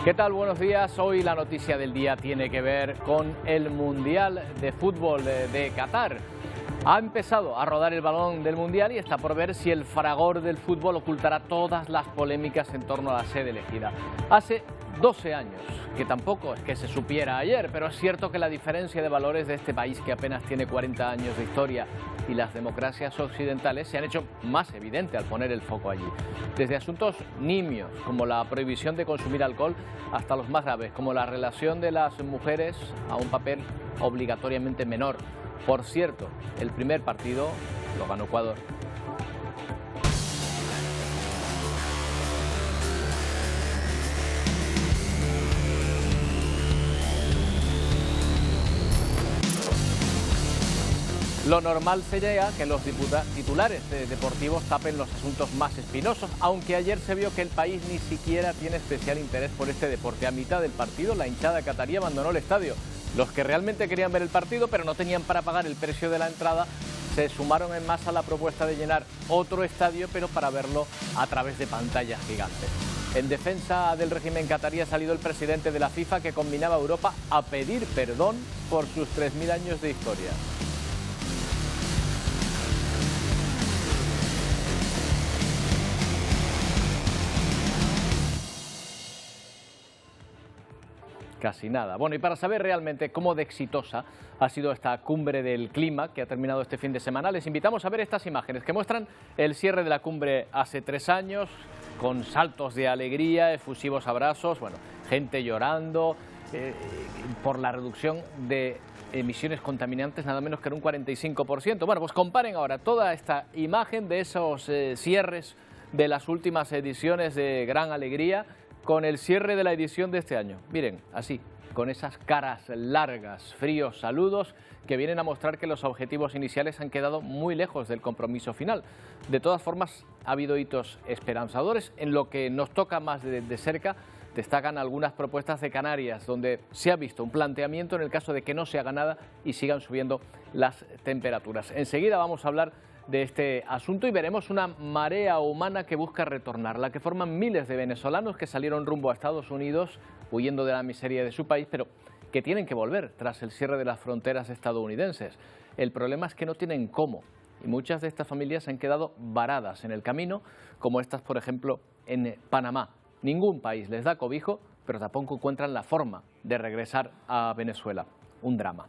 ¿Qué tal? Buenos días. Hoy la noticia del día tiene que ver con el Mundial de Fútbol de Qatar. Ha empezado a rodar el balón del Mundial y está por ver si el fragor del fútbol ocultará todas las polémicas en torno a la sede elegida. Hace 12 años, que tampoco es que se supiera ayer, pero es cierto que la diferencia de valores de este país, que apenas tiene 40 años de historia, y las democracias occidentales se han hecho más evidente al poner el foco allí. Desde asuntos nimios, como la prohibición de consumir alcohol, hasta los más graves, como la relación de las mujeres a un papel obligatoriamente menor. Por cierto, el primer partido lo ganó Ecuador. Lo normal sería que los titulares deportivos tapen los asuntos más espinosos, aunque ayer se vio que el país ni siquiera tiene especial interés por este deporte. A mitad del partido, la hinchada catarí abandonó el estadio. Los que realmente querían ver el partido, pero no tenían para pagar el precio de la entrada, se sumaron en masa a la propuesta de llenar otro estadio, pero para verlo a través de pantallas gigantes. En defensa del régimen catarí ha salido el presidente de la FIFA, que combinaba a Europa a pedir perdón por sus 3000 años de historia. Casi nada. Bueno, y para saber realmente cómo de exitosa ha sido esta cumbre del clima que ha terminado este fin de semana, les invitamos a ver estas imágenes que muestran el cierre de la cumbre hace 3 años, con saltos de alegría, efusivos abrazos, bueno, gente llorando por la reducción de emisiones contaminantes nada menos que en un 45%. Bueno, pues comparen ahora toda esta imagen de esos cierres de las últimas ediciones de Gran Alegría con el cierre de la edición de este año. Miren, así, con esas caras largas, fríos saludos que vienen a mostrar que los objetivos iniciales han quedado muy lejos del compromiso final. De todas formas, ha habido hitos esperanzadores. En lo que nos toca más de cerca, destacan algunas propuestas de Canarias, donde se ha visto un planteamiento en el caso de que no se haga nada y sigan subiendo las temperaturas. Enseguida vamos a hablar de este asunto y veremos una marea humana que busca retornar, la que forman miles de venezolanos que salieron rumbo a Estados Unidos huyendo de la miseria de su país, pero que tienen que volver tras el cierre de las fronteras estadounidenses. El problema es que no tienen cómo, y muchas de estas familias han quedado varadas en el camino, como estas, por ejemplo, en Panamá. Ningún país les da cobijo, pero tampoco encuentran la forma de regresar a Venezuela. Un drama.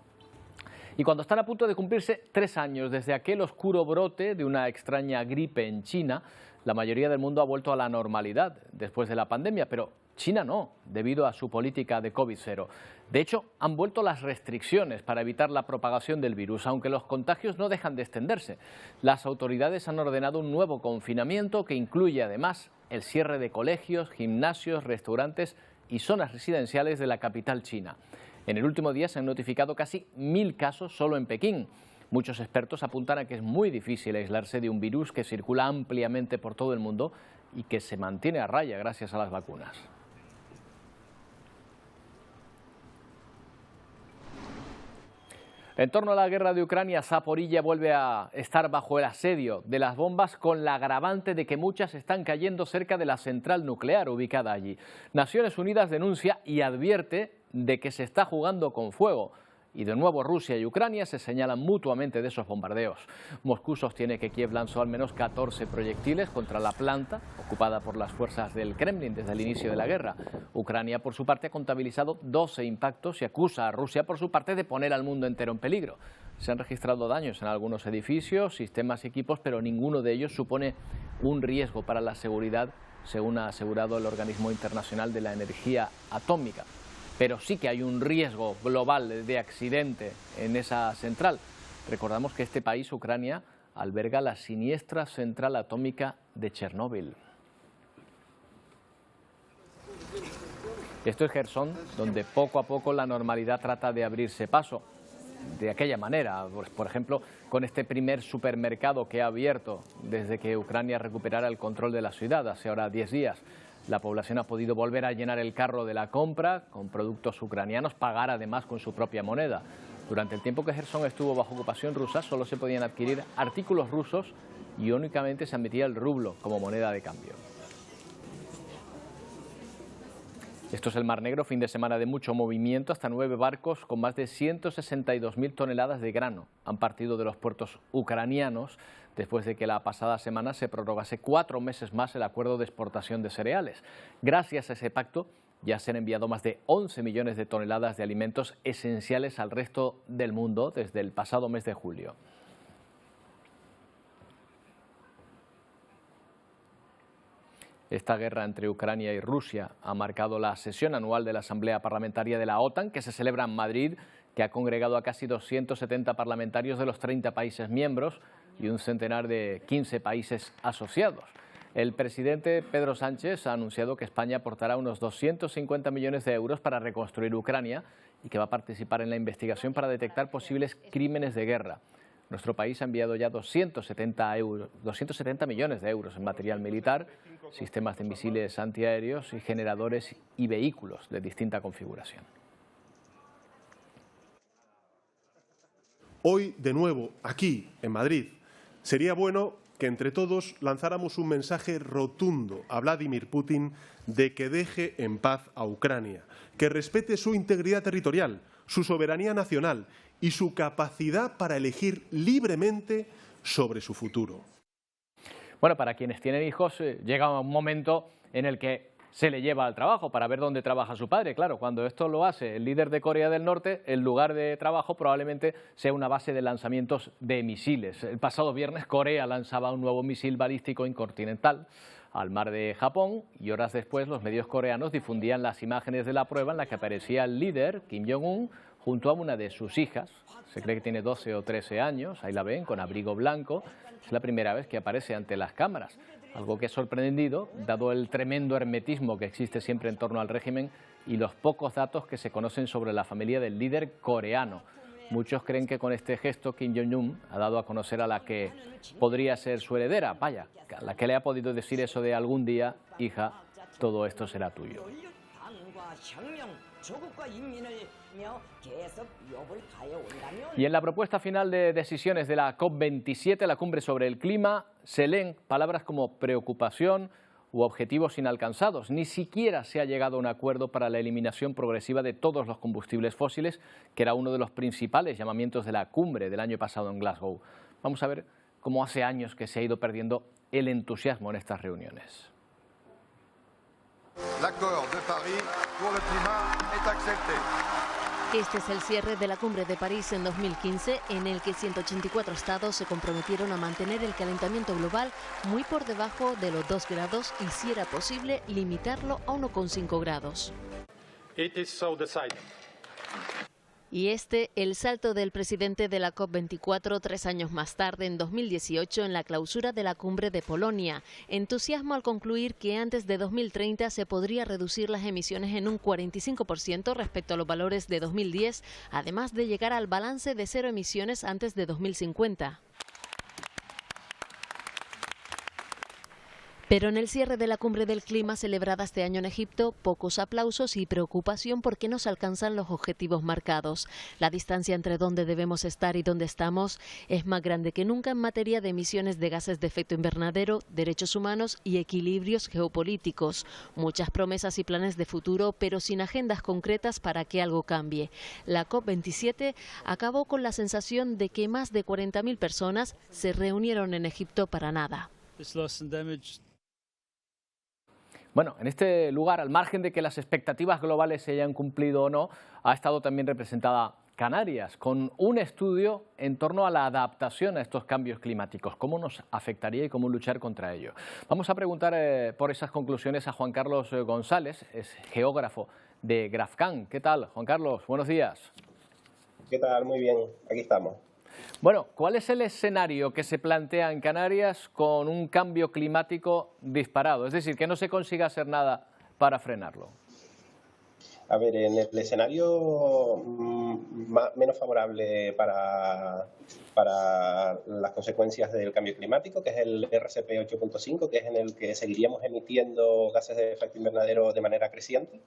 Y cuando están a punto de cumplirse 3 años desde aquel oscuro brote de una extraña gripe en China, la mayoría del mundo ha vuelto a la normalidad después de la pandemia, pero China no, debido a su política de COVID-0. De hecho, han vuelto las restricciones para evitar la propagación del virus, aunque los contagios no dejan de extenderse. Las autoridades han ordenado un nuevo confinamiento que incluye además el cierre de colegios, gimnasios, restaurantes y zonas residenciales de la capital china. En el último día se han notificado casi 1000 casos solo en Pekín. Muchos expertos apuntan a que es muy difícil aislarse de un virus que circula ampliamente por todo el mundo y que se mantiene a raya gracias a las vacunas. En torno a la guerra de Ucrania, Zaporilla vuelve a estar bajo el asedio de las bombas, con la agravante de que muchas están cayendo cerca de la central nuclear ubicada allí. Naciones Unidas denuncia y advierte de que se está jugando con fuego. Y de nuevo Rusia y Ucrania se señalan mutuamente de esos bombardeos. Moscú sostiene que Kiev lanzó al menos 14 proyectiles contra la planta ocupada por las fuerzas del Kremlin desde el inicio de la guerra. Ucrania, por su parte, ha contabilizado 12 impactos y acusa a Rusia, por su parte, de poner al mundo entero en peligro. Se han registrado daños en algunos edificios, sistemas y equipos, pero ninguno de ellos supone un riesgo para la seguridad, según ha asegurado el Organismo Internacional de la Energía Atómica. Pero sí que hay un riesgo global de accidente en esa central. Recordamos que este país, Ucrania, alberga la siniestra central atómica de Chernóbil. Esto es Jersón, donde poco a poco la normalidad trata de abrirse paso. De aquella manera, por ejemplo, con este primer supermercado que ha abierto desde que Ucrania recuperara el control de la ciudad hace ahora 10 días. La población ha podido volver a llenar el carro de la compra con productos ucranianos, pagar además con su propia moneda. Durante el tiempo que Jersón estuvo bajo ocupación rusa, solo se podían adquirir artículos rusos y únicamente se admitía el rublo como moneda de cambio. Esto es el Mar Negro, fin de semana de mucho movimiento. Hasta 9 barcos con más de 162.000 toneladas de grano han partido de los puertos ucranianos después de que la pasada semana se prorrogase 4 meses más el acuerdo de exportación de cereales. Gracias a ese pacto ya se han enviado más de 11 millones de toneladas de alimentos esenciales al resto del mundo desde el pasado mes de julio. Esta guerra entre Ucrania y Rusia ha marcado la sesión anual de la Asamblea Parlamentaria de la OTAN, que se celebra en Madrid, que ha congregado a casi 270 parlamentarios de los 30 países miembros y un centenar de 15 países asociados. El presidente Pedro Sánchez ha anunciado que España aportará unos 250 millones de euros para reconstruir Ucrania y que va a participar en la investigación para detectar posibles crímenes de guerra. Nuestro país ha enviado ya 270 millones de euros en material militar, sistemas de misiles antiaéreos y generadores y vehículos de distinta configuración. Hoy, de nuevo, aquí, en Madrid, sería bueno que entre todos lanzáramos un mensaje rotundo a Vladimir Putin de que deje en paz a Ucrania, que respete su integridad territorial, su soberanía nacional y su capacidad para elegir libremente sobre su futuro. Bueno, para quienes tienen hijos llega un momento en el que se le lleva al trabajo para ver dónde trabaja su padre. Claro, cuando esto lo hace el líder de Corea del Norte, el lugar de trabajo probablemente sea una base de lanzamientos de misiles. El pasado viernes Corea lanzaba un nuevo misil balístico intercontinental al mar de Japón y horas después los medios coreanos difundían las imágenes de la prueba en la que aparecía el líder, Kim Jong-un, junto a una de sus hijas. Se cree que tiene 12 o 13 años, ahí la ven, con abrigo blanco. Es la primera vez que aparece ante las cámaras, algo que es sorprendido, dado el tremendo hermetismo que existe siempre en torno al régimen y los pocos datos que se conocen sobre la familia del líder coreano. Muchos creen que con este gesto Kim Jong-un ha dado a conocer a la que podría ser su heredera, vaya, a la que le ha podido decir eso de algún día, hija, todo esto será tuyo. Y en la propuesta final de decisiones de la COP27, la cumbre sobre el clima, se leen palabras como preocupación u objetivos inalcanzados. Ni siquiera se ha llegado a un acuerdo para la eliminación progresiva de todos los combustibles fósiles, que era uno de los principales llamamientos de la cumbre del año pasado en Glasgow. Vamos a ver cómo hace años que se ha ido perdiendo el entusiasmo en estas reuniones. L'accord de Paris pour le climat est accepté. Este es el cierre de la Cumbre de París en 2015, en el que 184 estados se comprometieron a mantener el calentamiento global muy por debajo de los 2 grados y, si era posible, limitarlo a 1,5 grados. It is so decided. Y el salto del presidente de la COP24 3 años más tarde, en 2018, en la clausura de la cumbre de Polonia. Entusiasmo al concluir que antes de 2030 se podría reducir las emisiones en un 45% respecto a los valores de 2010, además de llegar al balance de 0 emisiones antes de 2050. Pero en el cierre de la cumbre del clima celebrada este año en Egipto, pocos aplausos y preocupación porque no se alcanzan los objetivos marcados. La distancia entre dónde debemos estar y dónde estamos es más grande que nunca en materia de emisiones de gases de efecto invernadero, derechos humanos y equilibrios geopolíticos. Muchas promesas y planes de futuro, pero sin agendas concretas para que algo cambie. La COP27 acabó con la sensación de que más de 40.000 personas se reunieron en Egipto para nada. Bueno, en este lugar, al margen de que las expectativas globales se hayan cumplido o no, ha estado también representada Canarias, con un estudio en torno a la adaptación a estos cambios climáticos, cómo nos afectaría y cómo luchar contra ello. Vamos a preguntar por esas conclusiones a Juan Carlos González, es geógrafo de GrafCan. ¿Qué tal, Juan Carlos? Buenos días. ¿Qué tal? Muy bien, aquí estamos. Bueno, ¿cuál es el escenario que se plantea en Canarias con un cambio climático disparado? Es decir, que no se consiga hacer nada para frenarlo. A ver, en el escenario menos favorable para las consecuencias del cambio climático, que es el RCP 8.5, que es en el que seguiríamos emitiendo gases de efecto invernadero de manera creciente.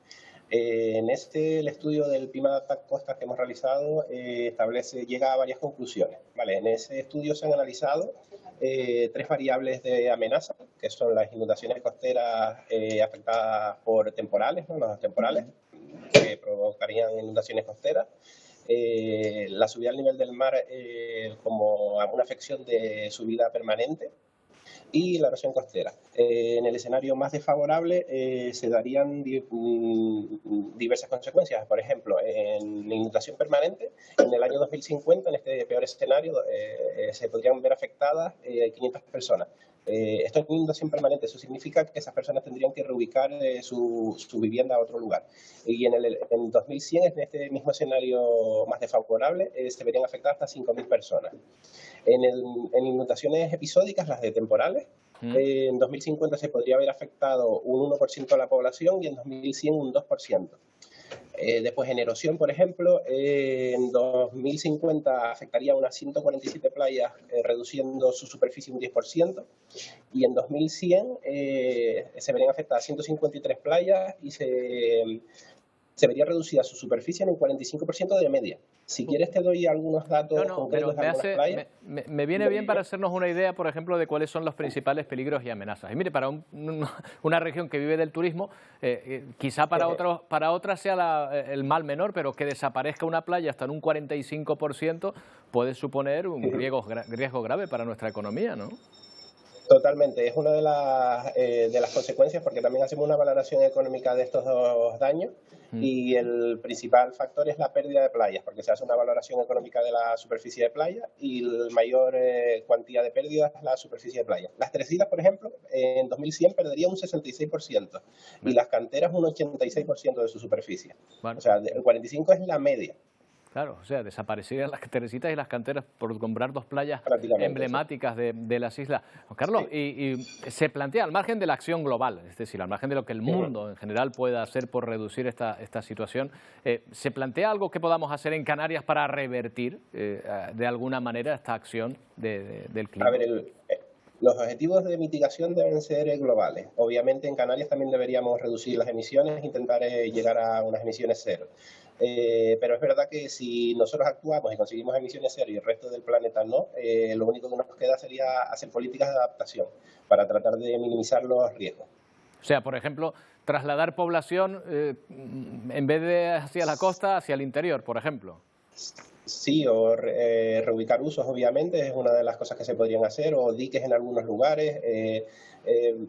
En el estudio del Clima Costas que hemos realizado llega a varias conclusiones. ¿Vale? En ese estudio se han analizado 3 variables de amenaza, que que son las inundaciones costeras afectadas por temporales, ¿no? Los temporales que provocarían inundaciones costeras. La subida al nivel del mar como una afección de subida permanente y la erosión costera. En el escenario más desfavorable se darían diversas consecuencias. Por ejemplo, en la inundación permanente, en el año 2050, en este peor escenario, se podrían ver afectadas 500 personas. Esto es inundación permanente, eso significa que esas personas tendrían que reubicar su vivienda a otro lugar. Y en 2100, en este mismo escenario más desfavorable, se verían afectadas hasta 5.000 personas. En inundaciones episódicas, las de temporales, en 2050 se podría haber afectado un 1% de la población y en 2100 un 2%. Después en erosión, por ejemplo, en 2050 afectaría a unas 147 playas, reduciendo su superficie un 10%, y en 2100 se verían afectadas 153 playas y se vería reducida su superficie en un 45% de media. Si quieres te doy algunos datos concretos de algunas playas. Me viene bien para hacernos una idea, por ejemplo, de cuáles son los principales peligros y amenazas. Y mire, para una región que vive del turismo, quizá para otras sea el mal menor, pero que desaparezca una playa hasta en un 45% puede suponer un riesgo grave para nuestra economía, ¿no? Totalmente, es una de las consecuencias, porque también hacemos una valoración económica de estos dos daños y el principal factor es la pérdida de playas, porque se hace una valoración económica de la superficie de playa y la mayor cuantía de pérdidas es la superficie de playa. Las Teresitas, por ejemplo, en 2100 perdería un 66% y las canteras un 86% de su superficie. Bueno. O sea, el 45% es la media. Claro, o sea, desaparecerían las Teresitas y las canteras por comprar dos playas emblemáticas de las islas. Juan Carlos, sí. y se plantea, al margen de la acción global, es decir, al margen de lo que el mundo en general pueda hacer por reducir esta situación, ¿se plantea algo que podamos hacer en Canarias para revertir de alguna manera esta acción del clima? A ver, los objetivos de mitigación deben ser globales. Obviamente en Canarias también deberíamos reducir las emisiones, intentar llegar a unas emisiones cero. Pero es verdad que si nosotros actuamos y conseguimos emisiones cero y el resto del planeta no, lo único que nos queda sería hacer políticas de adaptación para tratar de minimizar los riesgos. O sea, por ejemplo, trasladar población en vez de hacia la costa, hacia el interior, por ejemplo. Sí, o reubicar usos, obviamente, es una de las cosas que se podrían hacer, o diques en algunos lugares.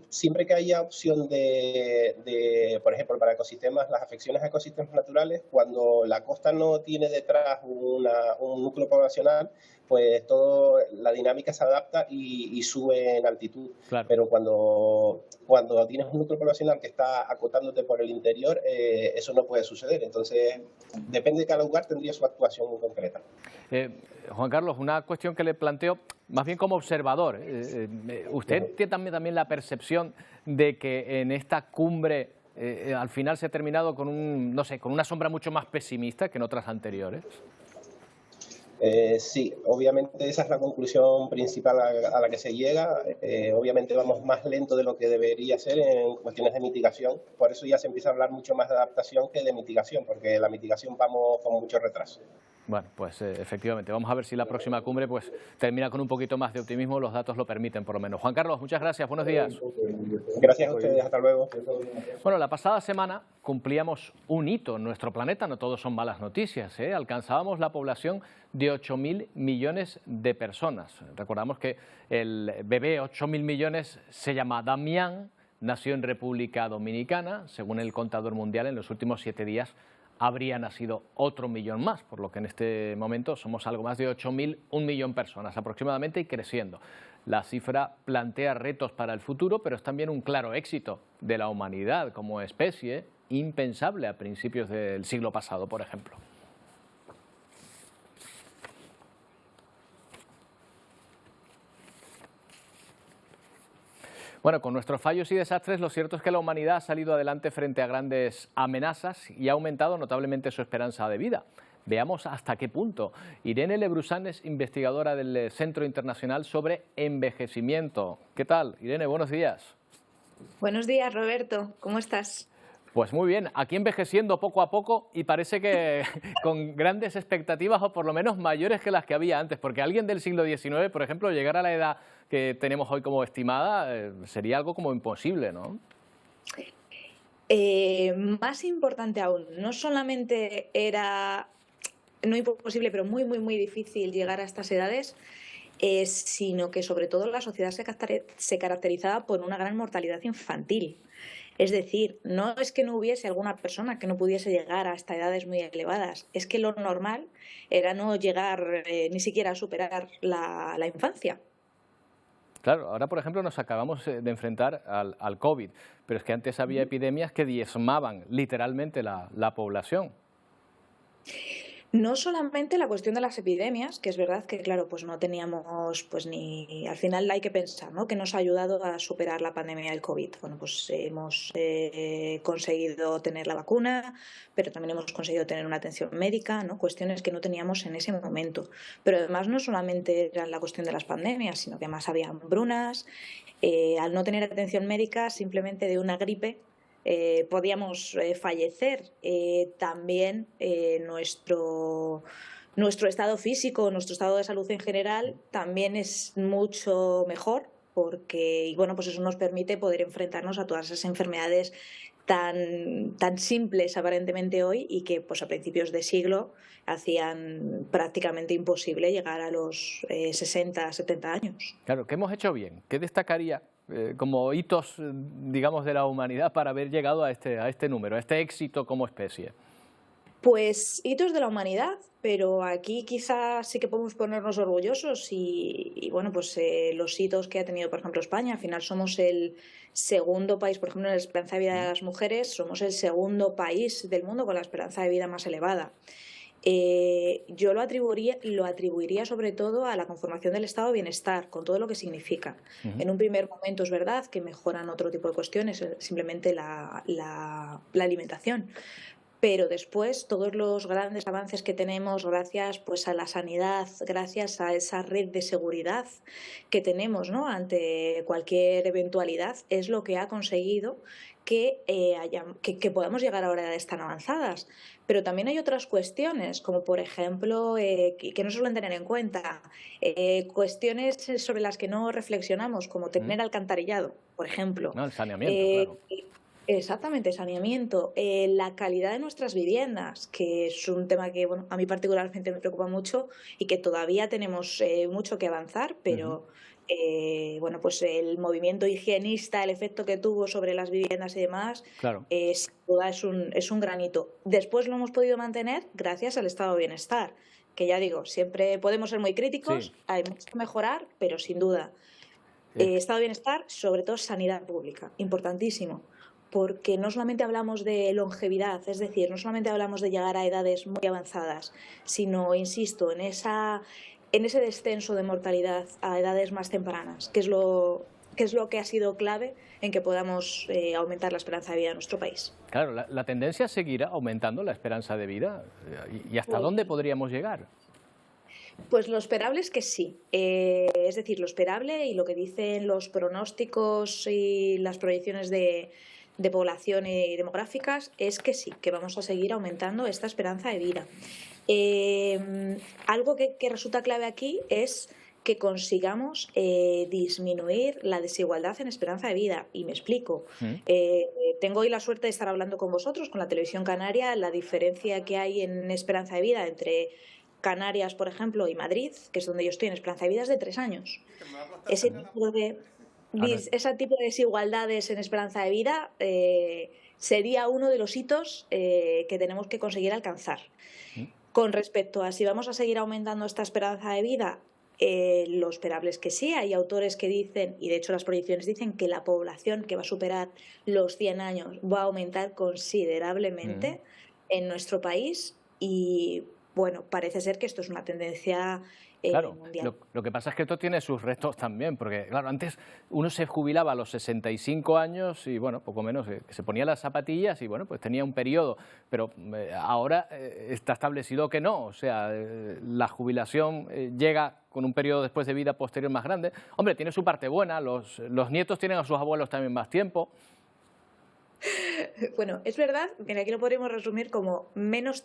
Siempre que haya opción por ejemplo, para ecosistemas, las afecciones a ecosistemas naturales, cuando la costa no tiene detrás un núcleo poblacional, pues la dinámica se adapta y sube en altitud. Claro. Pero cuando tienes un núcleo poblacional que está acotándote por el interior, eso no puede suceder. Entonces, depende de cada lugar, tendría su actuación muy concreta. Juan Carlos, una cuestión que le planteo más bien como observador. ¿Usted tiene también la percepción de que en esta cumbre al final se ha terminado con una sombra mucho más pesimista que en otras anteriores? Sí, obviamente esa es la conclusión principal a la que se llega. Obviamente vamos más lento de lo que debería ser en cuestiones de mitigación. Por eso ya se empieza a hablar mucho más de adaptación que de mitigación, porque la mitigación vamos con mucho retraso. Bueno, pues efectivamente, vamos a ver si la próxima cumbre pues termina con un poquito más de optimismo, los datos lo permiten por lo menos. Juan Carlos, muchas gracias, buenos días. Gracias a ustedes, hasta luego. Bueno, la pasada semana cumplíamos un hito en nuestro planeta, no todos son malas noticias, alcanzábamos la población de 8.000 millones de personas. Recordamos que el bebé 8.000 millones se llama Damián, nació en República Dominicana, según el contador mundial en los últimos 7 días habría nacido otro millón más, por lo que en este momento somos algo más de 8.000, 1 millón personas aproximadamente y creciendo. La cifra plantea retos para el futuro, pero es también un claro éxito de la humanidad como especie, impensable a principios del siglo pasado, por ejemplo. Bueno, con nuestros fallos y desastres, lo cierto es que la humanidad ha salido adelante frente a grandes amenazas y ha aumentado notablemente su esperanza de vida. Veamos hasta qué punto. Irene Lebrusán es investigadora del Centro Internacional sobre Envejecimiento. ¿Qué tal, Irene? Buenos días. Buenos días, Roberto. ¿Cómo estás? Pues muy bien, aquí envejeciendo poco a poco y parece que con grandes expectativas o por lo menos mayores que las que había antes, porque alguien del siglo XIX, por ejemplo, llegar a la edad que tenemos hoy como estimada sería algo como imposible, ¿no? Más importante aún, no solamente era, no imposible, pero muy, muy, muy difícil llegar a estas edades, sino que sobre todo la sociedad se caracterizaba por una gran mortalidad infantil. Es decir, no es que no hubiese alguna persona que no pudiese llegar hasta edades muy elevadas, es que lo normal era no llegar ni siquiera a superar la infancia. Claro, ahora por ejemplo nos acabamos de enfrentar al COVID, pero es que antes había epidemias que diezmaban literalmente la población. No solamente la cuestión de las epidemias, que es verdad que, claro, pues no teníamos, pues ni, al final hay que pensar, ¿no?, que nos ha ayudado a superar la pandemia del COVID. Bueno, pues hemos conseguido tener la vacuna, pero también hemos conseguido tener una atención médica, ¿no?, cuestiones que no teníamos en ese momento. Pero además no solamente era la cuestión de las pandemias, sino que además había hambrunas. Al no tener atención médica, simplemente de una gripe, podíamos fallecer. También nuestro estado físico, nuestro estado de salud en general también es mucho mejor porque, y bueno, pues eso nos permite poder enfrentarnos a todas esas enfermedades tan simples aparentemente hoy y que pues a principios de siglo hacían prácticamente imposible llegar a los 60, 70 años. Claro, ¿qué hemos hecho bien? ¿Qué destacaría como hitos, digamos, de la humanidad para haber llegado a este número, a este éxito como especie? Pues hitos de la humanidad, pero aquí quizás sí que podemos ponernos orgullosos y bueno, pues los hitos que ha tenido, por ejemplo, España. Al final somos el segundo país, por ejemplo, en la esperanza de vida de las mujeres, somos el segundo país del mundo con la esperanza de vida más elevada. Yo lo atribuiría sobre todo a la conformación del estado de bienestar, con todo lo que significa. En un primer momento es verdad que mejoran otro tipo de cuestiones, simplemente la alimentación. Pero después todos los grandes avances que tenemos gracias pues a la sanidad, gracias a esa red de seguridad que tenemos, ¿no?, ante cualquier eventualidad, es lo que ha conseguido que podamos llegar ahora a edades tan avanzadas. Pero también hay otras cuestiones, como por ejemplo, que no se suelen tener en cuenta, cuestiones sobre las que no reflexionamos, como tener alcantarillado, por ejemplo. No, el saneamiento, claro. Exactamente, saneamiento, la calidad de nuestras viviendas, que es un tema que bueno, a mí particularmente me preocupa mucho y que todavía tenemos mucho que avanzar, pero bueno, pues el movimiento higienista, el efecto que tuvo sobre las viviendas y demás, Claro. sin duda es un gran hito. Después lo hemos podido mantener gracias al estado de bienestar, que ya digo, siempre podemos ser muy críticos, Sí. hay mucho que mejorar, pero sin duda, estado de bienestar, sobre todo sanidad pública, importantísimo. Porque no solamente hablamos de longevidad, es decir, no solamente hablamos de llegar a edades muy avanzadas, sino, insisto, en ese descenso de mortalidad a edades más tempranas, que es lo que ha sido clave en que podamos aumentar la esperanza de vida en nuestro país. Claro, la tendencia seguirá aumentando la esperanza de vida. ¿Y hasta dónde podríamos llegar? Pues lo esperable es que sí. Es decir, lo esperable y lo que dicen los pronósticos y las proyecciones de población y demográficas es que sí, que vamos a seguir aumentando esta esperanza de vida. Algo que resulta clave aquí es que consigamos disminuir la desigualdad en esperanza de vida. Y me explico. Tengo hoy la suerte de estar hablando con vosotros, con la Televisión Canaria, la diferencia que hay en esperanza de vida entre Canarias, por ejemplo, y Madrid, que es donde yo estoy, en esperanza de vida es de 3 años. Ese tipo de desigualdades en esperanza de vida sería uno de los hitos que tenemos que conseguir alcanzar. Con respecto a si vamos a seguir aumentando esta esperanza de vida, lo esperable es que sí. Hay autores que dicen, y de hecho las proyecciones dicen, que la población que va a superar los 100 años va a aumentar considerablemente en nuestro país y bueno, parece ser que esto es una tendencia Claro, mundial. lo que pasa es que esto tiene sus retos también, porque claro, antes uno se jubilaba a los 65 años y bueno, poco menos, que se ponía las zapatillas y bueno, pues tenía un periodo, pero ahora está establecido que no, o sea, la jubilación llega con un periodo después de vida posterior más grande. Hombre, tiene su parte buena, los nietos tienen a sus abuelos también más tiempo. Bueno, es verdad, mira, aquí lo podríamos resumir como menos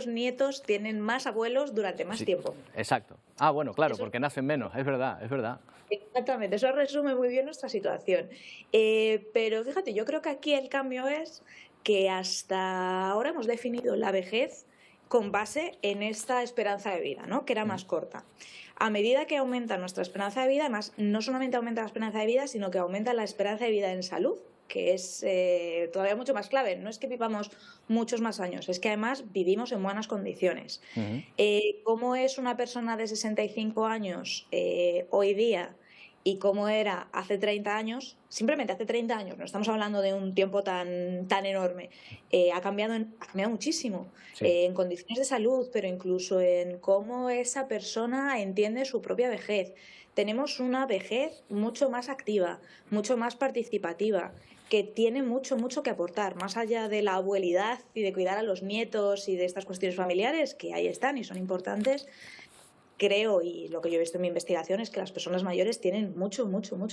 nietos tienen más abuelos durante más tiempo. Exacto. Ah, bueno, claro, porque nacen menos, es verdad, es verdad. Exactamente, eso resume muy bien nuestra situación. Pero fíjate, yo creo que aquí el cambio es que hasta ahora hemos definido la vejez con base en esta esperanza de vida, ¿no? Que era más corta. A medida que aumenta nuestra esperanza de vida, además, no solamente aumenta la esperanza de vida, sino que aumenta la esperanza de vida en salud, que es todavía mucho más clave. No es que vivamos muchos más años, es que además vivimos en buenas condiciones. ¿Cómo es una persona de 65 años hoy día y cómo era hace 30 años? Simplemente hace 30 años, no estamos hablando de un tiempo tan enorme, ha cambiado muchísimo, en condiciones de salud, pero incluso en cómo esa persona entiende su propia vejez. Tenemos una vejez mucho más activa, mucho más participativa, que tiene mucho que aportar, más allá de la abuelidad y de cuidar a los nietos y de estas cuestiones familiares, que ahí están y son importantes. Creo, y lo que yo he visto en mi investigación, es que las personas mayores tienen mucho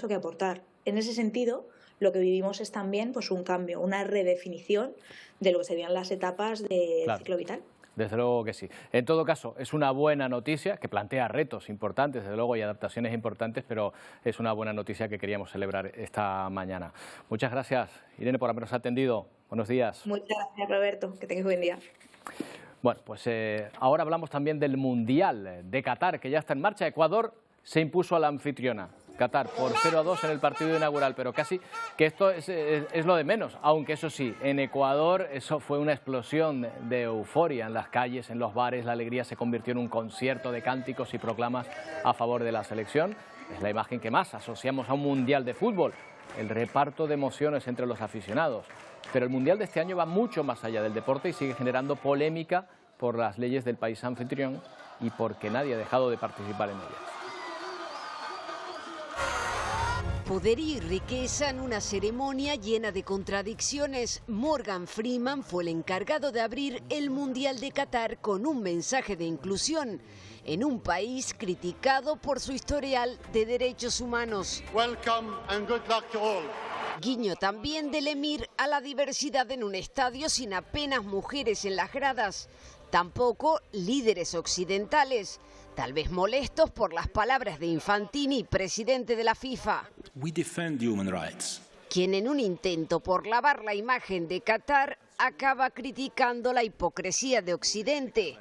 que aportar. En ese sentido, lo que vivimos es también pues un cambio, una redefinición de lo que serían las etapas del ciclo vital. Desde luego que sí. En todo caso, es una buena noticia que plantea retos importantes, desde luego, y adaptaciones importantes, pero es una buena noticia que queríamos celebrar esta mañana. Muchas gracias, Irene, por habernos atendido. Buenos días. Muchas gracias, Roberto. Que tengas buen día. Bueno, pues ahora hablamos también del Mundial de Qatar, que ya está en marcha. Ecuador se impuso a la anfitriona, Qatar, por 0-2 en el partido inaugural, pero casi que esto es lo de menos, aunque eso sí, en Ecuador eso fue una explosión de euforia en las calles, en los bares, la alegría se convirtió en un concierto de cánticos y proclamas a favor de la selección. Es la imagen que más asociamos a un Mundial de fútbol, el reparto de emociones entre los aficionados. Pero el Mundial de este año va mucho más allá del deporte y sigue generando polémica por las leyes del país anfitrión y porque nadie ha dejado de participar en ellas. Poder y riqueza en una ceremonia llena de contradicciones. Morgan Freeman fue el encargado de abrir el Mundial de Qatar con un mensaje de inclusión en un país criticado por su historial de derechos humanos. Welcome and good luck to all. Guiño también del emir a la diversidad en un estadio sin apenas mujeres en las gradas. Tampoco líderes occidentales, tal vez molestos por las palabras de Infantini, presidente de la FIFA. We defend human rights. Quien en un intento por lavar la imagen de Qatar acaba criticando la hipocresía de Occidente.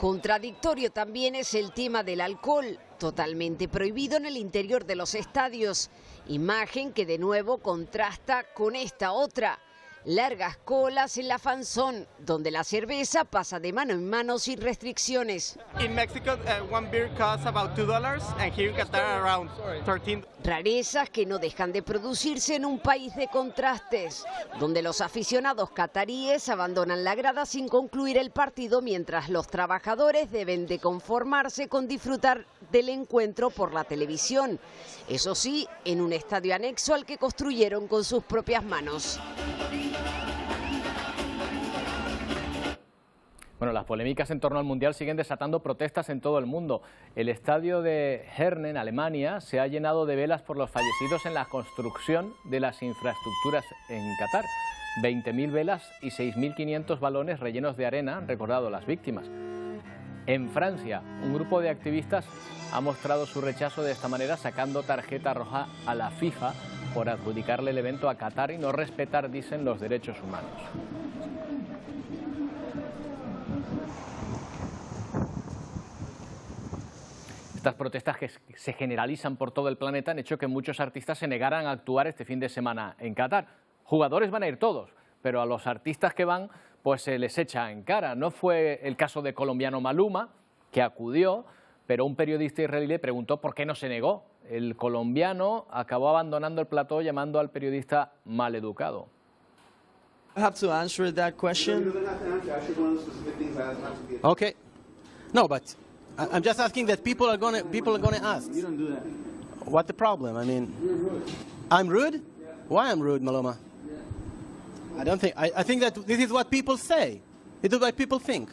Contradictorio también es el tema del alcohol, totalmente prohibido en el interior de los estadios. Imagen que de nuevo contrasta con esta otra. Largas colas en la fan zone, donde la cerveza pasa de mano en mano sin restricciones. In Mexico, one beer costs about $2 and here in Qatar around 13. Rarezas que no dejan de producirse en un país de contrastes, donde los aficionados cataríes abandonan la grada sin concluir el partido, mientras los trabajadores deben de conformarse con disfrutar del encuentro por la televisión. Eso sí, en un estadio anexo al que construyeron con sus propias manos. Bueno, las polémicas en torno al Mundial siguen desatando protestas en todo el mundo. El estadio de Herne, en Alemania, se ha llenado de velas por los fallecidos en la construcción de las infraestructuras en Qatar. 20.000 velas y 6.500 balones rellenos de arena han recordado a las víctimas. En Francia, un grupo de activistas ha mostrado su rechazo de esta manera, sacando tarjeta roja a la FIFA por adjudicarle el evento a Qatar y no respetar, dicen, los derechos humanos. Estas protestas que se generalizan por todo el planeta han hecho que muchos artistas se negaran a actuar este fin de semana en Qatar. Jugadores van a ir todos, pero a los artistas que van pues se les echa en cara. No fue el caso del colombiano Maluma, que acudió, pero un periodista israelí le preguntó por qué no se negó. El colombiano acabó abandonando el plató llamando al periodista maleducado. I have to answer that question. Okay. No, but I'm just asking that people are gonna ask. You don't do that. What the problem? I mean, you're rude. I'm rude? Yeah. Why I'm rude, Maluma? Yeah. I don't think. I think that this is what people say. This is what people think.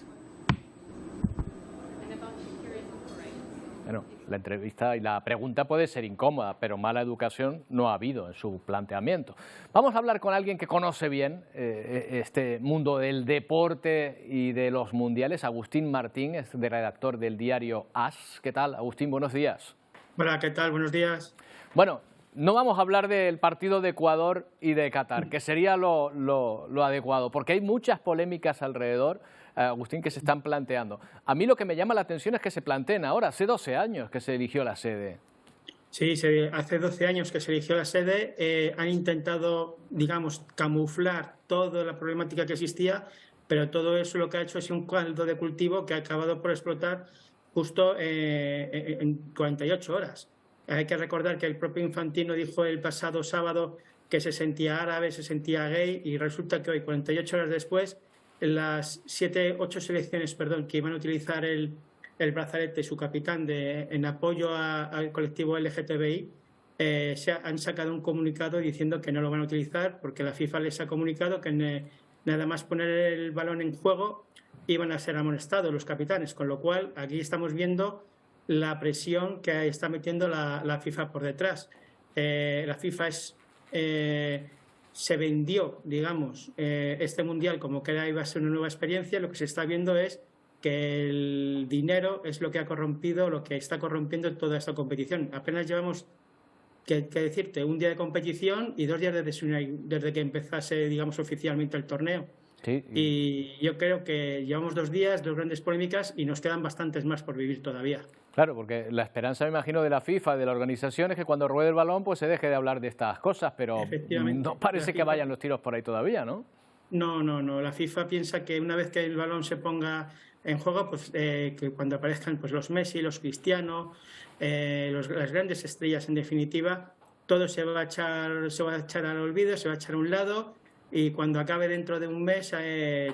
Bueno, la entrevista y la pregunta puede ser incómoda, pero mala educación no ha habido en su planteamiento. Vamos a hablar con alguien que conoce bien este mundo del deporte y de los mundiales. Agustín Martín, es redactor del diario AS. ¿Qué tal, Agustín? Buenos días. Hola, ¿qué tal? Buenos días. Bueno, no vamos a hablar del partido de Ecuador y de Qatar, que sería lo adecuado, porque hay muchas polémicas alrededor, Agustín, que se están planteando. A mí lo que me llama la atención es que se planteen ahora, hace 12 años que se eligió la sede. Sí, hace 12 años que se eligió la sede, han intentado, digamos, camuflar toda la problemática que existía, pero todo eso lo que ha hecho es un caldo de cultivo que ha acabado por explotar justo en 48 horas. Hay que recordar que el propio Infantino dijo el pasado sábado que se sentía árabe, se sentía gay, y resulta que hoy, 48 horas después, las 8 selecciones que iban a utilizar el brazalete, su capitán, en apoyo al colectivo LGTBI, han sacado un comunicado diciendo que no lo van a utilizar porque la FIFA les ha comunicado que nada más poner el balón en juego iban a ser amonestados los capitanes, con lo cual aquí estamos viendo la presión que está metiendo la FIFA por detrás. La FIFA se vendió, digamos, este mundial como que iba a ser una nueva experiencia. Lo que se está viendo es que el dinero es lo que ha corrompido, lo que está corrompiendo toda esta competición. Apenas llevamos, que decirte, un día de competición y 2 días desde que empezase, digamos, oficialmente el torneo. Sí. Y yo creo que llevamos 2 días, 2 grandes polémicas, y nos quedan bastantes más por vivir todavía. Claro, porque la esperanza, me imagino, de la FIFA, de la organización, es que cuando ruede el balón pues se deje de hablar de estas cosas, pero no parece que vayan los tiros por ahí todavía, ¿no? No. La FIFA piensa que una vez que el balón se ponga en juego, pues que cuando aparezcan pues los Messi, los Cristiano, las grandes estrellas, en definitiva, todo se va a echar al olvido, se va a echar a un lado, y cuando acabe dentro de un mes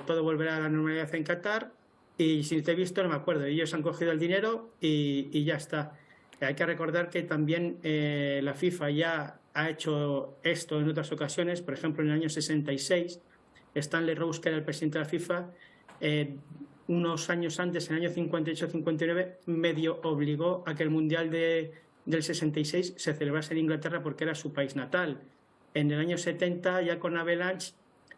todo volverá a la normalidad en Qatar. Y si te he visto, no me acuerdo, ellos han cogido el dinero y ya está. Hay que recordar que también la FIFA ya ha hecho esto en otras ocasiones. Por ejemplo, en el año 66, Stanley Rose, que era el presidente de la FIFA, unos años antes, en el año 58-59, medio obligó a que el Mundial del 66 se celebrase en Inglaterra porque era su país natal. En el año 70, ya con Avalanche,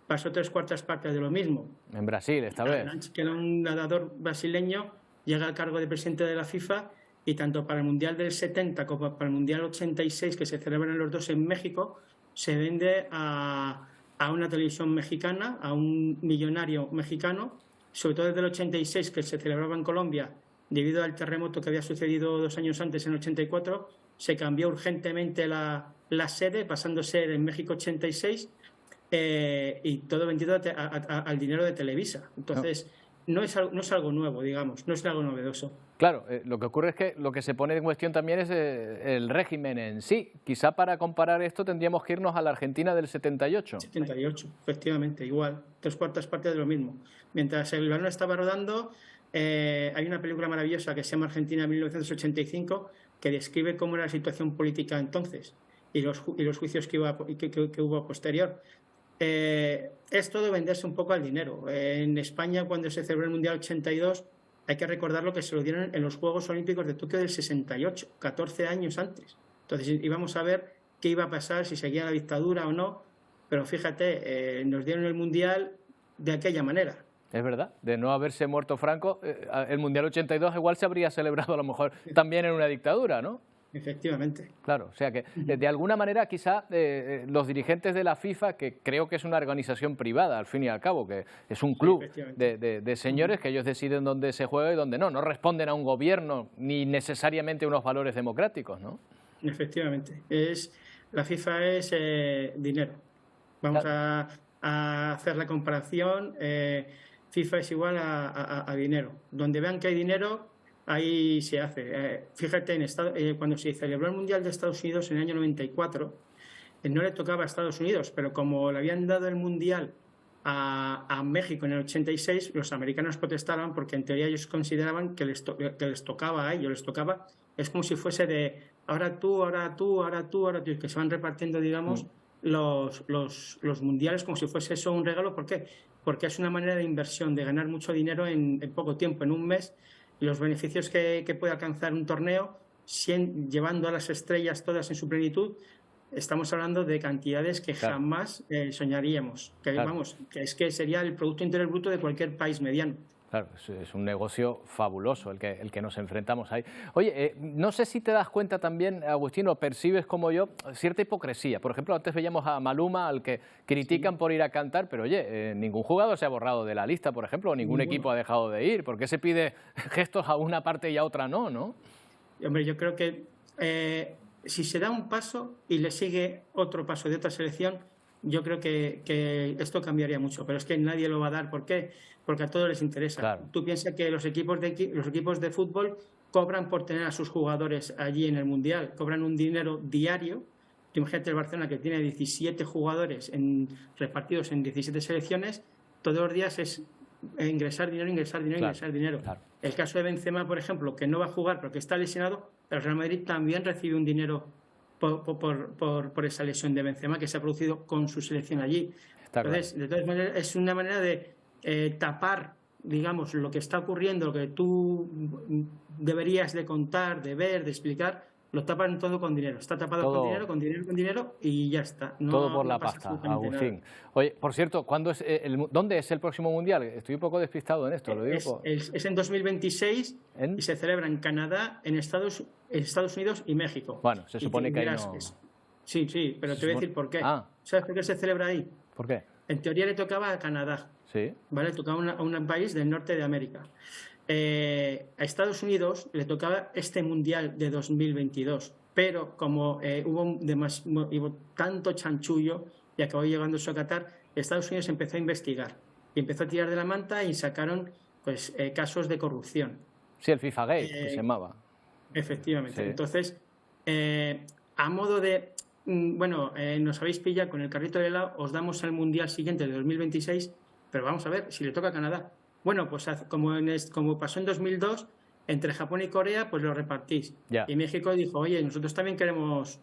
pasó 3/4 partes de lo mismo. En Brasil, esta vez. Que era un nadador brasileño, llega al cargo de presidente de la FIFA, y tanto para el Mundial del 70 como para el Mundial 86, que se celebran los dos en México, se vende a una televisión mexicana, a un millonario mexicano, sobre todo desde el 86, que se celebraba en Colombia, debido al terremoto que había sucedido 2 años antes, en el 84, se cambió urgentemente la sede, pasando a ser en México 86, y todo vendido al dinero de Televisa. Entonces, no es algo nuevo, digamos, no es algo novedoso. Claro, lo que ocurre es que lo que se pone en cuestión también es el régimen en sí. Quizá para comparar esto tendríamos que irnos a la Argentina del 78. 78, efectivamente, igual, 3/4 partes de lo mismo. Mientras el balón estaba rodando, hay una película maravillosa que se llama Argentina 1985, que describe cómo era la situación política entonces y los juicios que hubo posterior. Es todo venderse un poco al dinero. En España, cuando se celebró el Mundial 82, hay que recordar lo que se lo dieron en los Juegos Olímpicos de Tokio del 68, 14 años antes. Entonces íbamos a ver qué iba a pasar, si seguía la dictadura o no, pero fíjate, nos dieron el Mundial de aquella manera. Es verdad, de no haberse muerto Franco, el Mundial 82 igual se habría celebrado a lo mejor también en una dictadura, ¿no? Efectivamente. Claro, o sea que de alguna manera quizá los dirigentes de la FIFA, que creo que es una organización privada al fin y al cabo, que es un club de señores que ellos deciden dónde se juega y dónde no responden a un gobierno ni necesariamente a unos valores democráticos, ¿no? Efectivamente, la FIFA es dinero. Vamos a hacer la comparación. FIFA es igual a dinero. Donde vean que hay dinero, ahí se hace. Fíjate, cuando se celebró el Mundial de Estados Unidos en el año 94, no le tocaba a Estados Unidos, pero como le habían dado el Mundial a México en el 86, los americanos protestaron porque en teoría ellos consideraban que les tocaba a ellos, es como si fuese de ahora tú, que se van repartiendo, digamos, los mundiales como si fuese eso un regalo. ¿Por qué? Porque es una manera de inversión, de ganar mucho dinero en poco tiempo. En un mes los beneficios que puede alcanzar un torneo, llevando a las estrellas todas en su plenitud, estamos hablando de cantidades que jamás soñaríamos. Vamos, que es que sería el Producto Interior Bruto de cualquier país mediano. Claro, es un negocio fabuloso el que nos enfrentamos ahí. Oye, no sé si te das cuenta también, Agustín, o percibes como yo cierta hipocresía. Por ejemplo, antes veíamos a Maluma, al que critican por ir a cantar, pero oye, ningún jugador se ha borrado de la lista, por ejemplo, o ningún equipo ha dejado de ir. ¿Por qué se pide gestos a una parte y a otra no, no? Hombre, yo creo que si se da un paso y le sigue otro paso de otra selección, yo creo que esto cambiaría mucho, pero es que nadie lo va a dar. ¿Por qué? Porque a todos les interesa. Claro. Tú piensas que los equipos de fútbol cobran por tener a sus jugadores allí en el Mundial, cobran un dinero diario. Tú imagínate el Barcelona, que tiene 17 jugadores repartidos en 17 selecciones, todos los días es ingresar dinero, ingresar dinero. Claro. El caso de Benzema, por ejemplo, que no va a jugar porque está lesionado, el Real Madrid también recibe un dinero por esa lesión de Benzema que se ha producido con su selección allí. Entonces, de todas maneras, es una manera de tapar, digamos, lo que está ocurriendo, lo que tú deberías de contar, de ver, de explicar, lo tapan todo con dinero. Está tapado todo, con dinero y ya está. No, todo por la pasta, Agustín. Oye, por cierto, ¿dónde es el próximo Mundial? Estoy un poco despistado en esto. Es en 2026 y se celebra en Canadá, en Estados Unidos y México. Bueno, se supone que ahí no... Sí, pero te voy a decir por qué. ¿Sabes por qué se celebra ahí? ¿Por qué? En teoría le tocaba a Canadá. Sí. ¿Vale? Tocaba a un país del norte de América. A Estados Unidos le tocaba este Mundial de 2022, pero como hubo tanto chanchullo y acabó llegando eso a Qatar, Estados Unidos empezó a investigar y empezó a tirar de la manta y sacaron casos de corrupción. Sí, el FIFA Gate, que se llamaba. Efectivamente. Sí. Entonces, a modo de... nos habéis pillado con el carrito de helado, os damos el Mundial siguiente de 2026, pero vamos a ver si le toca a Canadá. Bueno, pues como pasó en 2002, entre Japón y Corea, pues lo repartís. Y México dijo, oye, nosotros también tenemos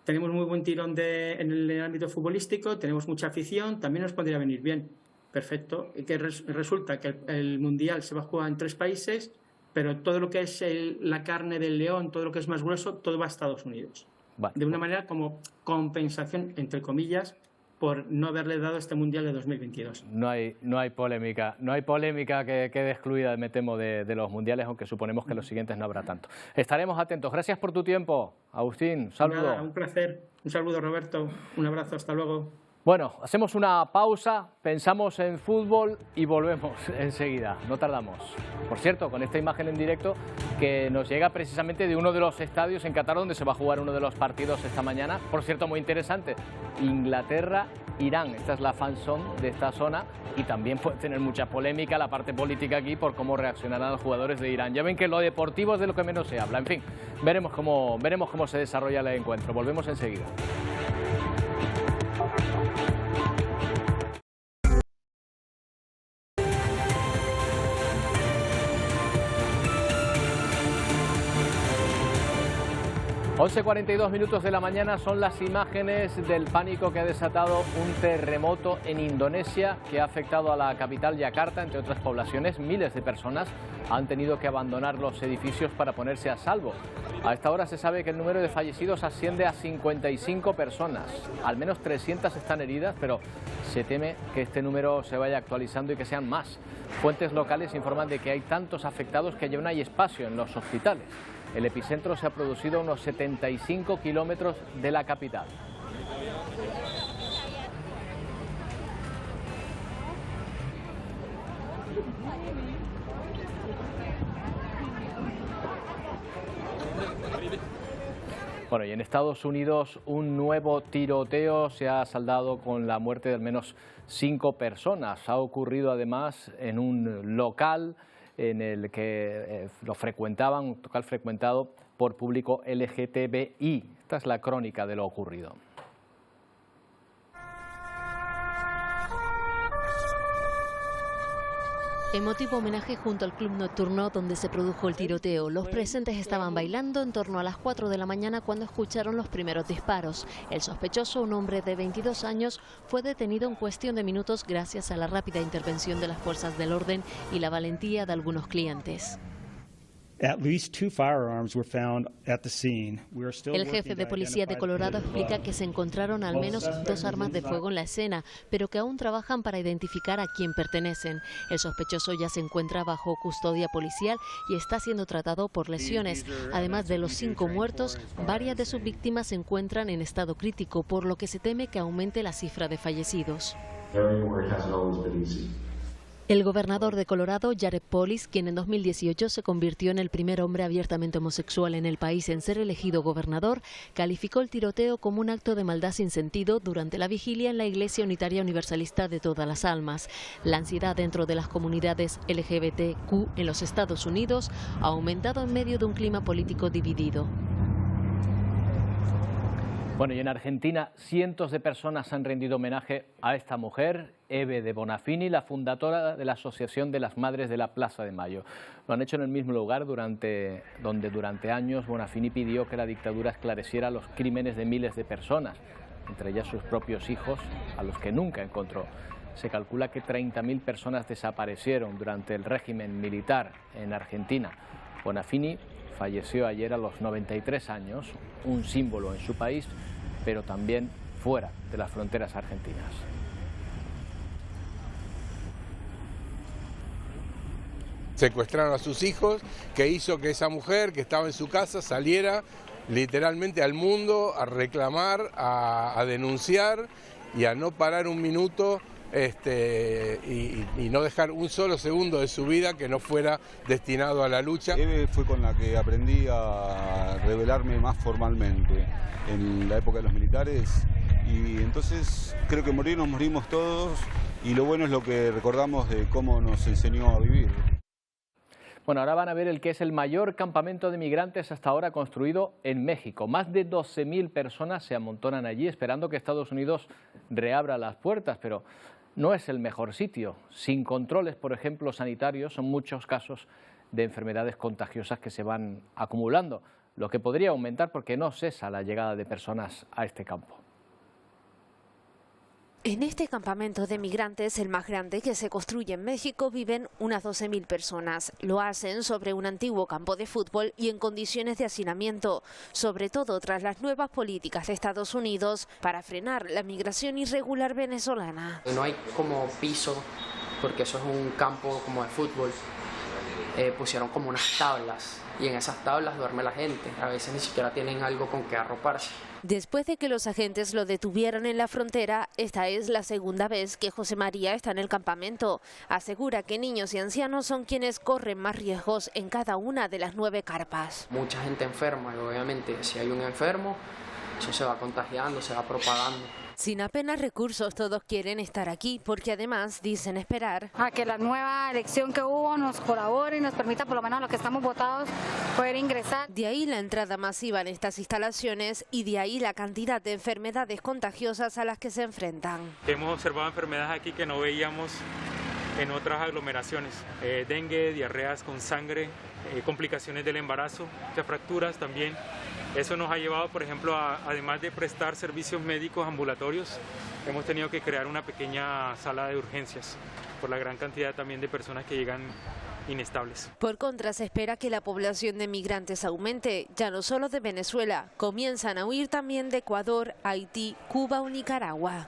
muy buen tirón en el ámbito futbolístico, tenemos mucha afición, también nos podría venir bien. Perfecto. Y que resulta que el Mundial se va a jugar en 3 países, pero todo lo que es la carne del león, todo lo que es más grueso, todo va a Estados Unidos. De una manera como compensación, entre comillas, por no haberle dado este Mundial de 2022. No hay polémica que quede excluida, me temo, de los Mundiales, aunque suponemos que los siguientes no habrá tanto. Estaremos atentos. Gracias por tu tiempo, Agustín. Un saludo. Nada, un placer. Un saludo, Roberto. Un abrazo. Hasta luego. Bueno, hacemos una pausa, pensamos en fútbol y volvemos enseguida, no tardamos. Por cierto, con esta imagen en directo que nos llega precisamente de uno de los estadios en Qatar donde se va a jugar uno de los partidos esta mañana. Por cierto, muy interesante, Inglaterra-Irán, esta es la fanzone de esta zona y también puede tener mucha polémica la parte política aquí por cómo reaccionarán los jugadores de Irán. Ya ven que lo deportivo es de lo que menos se habla. En fin, veremos cómo se desarrolla el encuentro. Volvemos enseguida. ...11:42 de la mañana son las imágenes del pánico que ha desatado un terremoto en Indonesia que ha afectado a la capital Yakarta, entre otras poblaciones. Miles de personas han tenido que abandonar los edificios para ponerse a salvo. A esta hora se sabe que el número de fallecidos asciende a 55 personas. Al menos 300 están heridas, pero se teme que este número se vaya actualizando y que sean más. Fuentes locales informan de que hay tantos afectados que ya no hay espacio en los hospitales. El epicentro se ha producido a unos 75 kilómetros de la capital. Bueno, y en Estados Unidos un nuevo tiroteo se ha saldado con la muerte de al menos 5 personas. Ha ocurrido además en un local en el que lo frecuentaban, un local frecuentado por público LGTBI. Esta es la crónica de lo ocurrido. Emotivo homenaje junto al club nocturno donde se produjo el tiroteo. Los presentes estaban bailando en torno a las 4 de la mañana cuando escucharon los primeros disparos. El sospechoso, un hombre de 22 años, fue detenido en cuestión de minutos gracias a la rápida intervención de las fuerzas del orden y la valentía de algunos clientes. El jefe de policía de Colorado explica que se encontraron al menos 2 armas de fuego en la escena, pero que aún trabajan para identificar a quién pertenecen. El sospechoso ya se encuentra bajo custodia policial y está siendo tratado por lesiones. Además de los 5 muertos, varias de sus víctimas se encuentran en estado crítico, por lo que se teme que aumente la cifra de fallecidos. El gobernador de Colorado, Jared Polis, quien en 2018 se convirtió en el primer hombre abiertamente homosexual en el país en ser elegido gobernador, calificó el tiroteo como un acto de maldad sin sentido durante la vigilia en la Iglesia Unitaria Universalista de Todas las Almas. La ansiedad dentro de las comunidades LGBTQ en los Estados Unidos ha aumentado en medio de un clima político dividido. Bueno, y en Argentina cientos de personas han rendido homenaje a esta mujer, Eve de Bonafini, la fundadora de la Asociación de las Madres de la Plaza de Mayo. Lo han hecho en el mismo lugar donde durante años Bonafini pidió que la dictadura esclareciera los crímenes de miles de personas, entre ellas sus propios hijos, a los que nunca encontró. Se calcula que 30.000 personas desaparecieron durante el régimen militar en Argentina. Bonafini falleció ayer a los 93 años, un símbolo en su país, pero también fuera de las fronteras argentinas. Secuestraron a sus hijos, que hizo que esa mujer que estaba en su casa saliera literalmente al mundo a reclamar, a denunciar y a no parar un minuto y no dejar un solo segundo de su vida que no fuera destinado a la lucha. Eve fue con la que aprendí a rebelarme más formalmente en la época de los militares y entonces creo que morir nos morimos todos y lo bueno es lo que recordamos de cómo nos enseñó a vivir. Bueno, ahora van a ver el que es el mayor campamento de migrantes hasta ahora construido en México. Más de 12.000 personas se amontonan allí esperando que Estados Unidos reabra las puertas, pero no es el mejor sitio. Sin controles, por ejemplo, sanitarios, son muchos casos de enfermedades contagiosas que se van acumulando, lo que podría aumentar porque no cesa la llegada de personas a este campo. En este campamento de migrantes, el más grande que se construye en México, viven unas 12.000 personas. Lo hacen sobre un antiguo campo de fútbol y en condiciones de hacinamiento, sobre todo tras las nuevas políticas de Estados Unidos para frenar la migración irregular venezolana. No hay como piso, porque eso es un campo como de fútbol. Pusieron como unas tablas y en esas tablas duerme la gente. A veces ni siquiera tienen algo con que arroparse. Después de que los agentes lo detuvieran en la frontera, esta es la segunda vez que José María está en el campamento. Asegura que niños y ancianos son quienes corren más riesgos en cada una de las 9 carpas. Mucha gente enferma y obviamente si hay un enfermo, eso se va contagiando, se va propagando. Sin apenas recursos, todos quieren estar aquí porque además dicen esperar a que la nueva elección que hubo nos colabore y nos permita por lo menos a los que estamos votados poder ingresar. De ahí la entrada masiva en estas instalaciones y de ahí la cantidad de enfermedades contagiosas a las que se enfrentan. Hemos observado enfermedades aquí que no veíamos en otras aglomeraciones, dengue, diarreas con sangre, complicaciones del embarazo, fracturas también. Eso nos ha llevado, por ejemplo, además de prestar servicios médicos ambulatorios, hemos tenido que crear una pequeña sala de urgencias por la gran cantidad también de personas que llegan inestables. Por contra, se espera que la población de migrantes aumente, ya no solo de Venezuela, comienzan a huir también de Ecuador, Haití, Cuba o Nicaragua.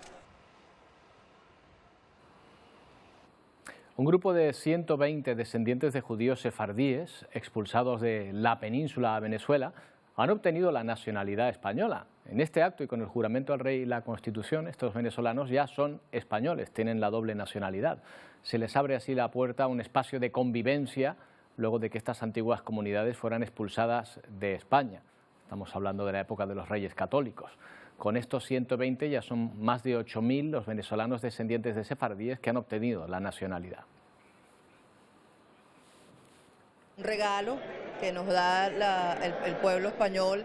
Un grupo de 120 descendientes de judíos sefardíes, expulsados de la península a Venezuela, han obtenido la nacionalidad española. En este acto y con el juramento al rey y la Constitución, estos venezolanos ya son españoles, tienen la doble nacionalidad. Se les abre así la puerta a un espacio de convivencia luego de que estas antiguas comunidades fueran expulsadas de España. Estamos hablando de la época de los Reyes Católicos. Con estos 120 ya son más de 8.000 los venezolanos descendientes de sefardíes que han obtenido la nacionalidad. Un regalo que nos da el pueblo español,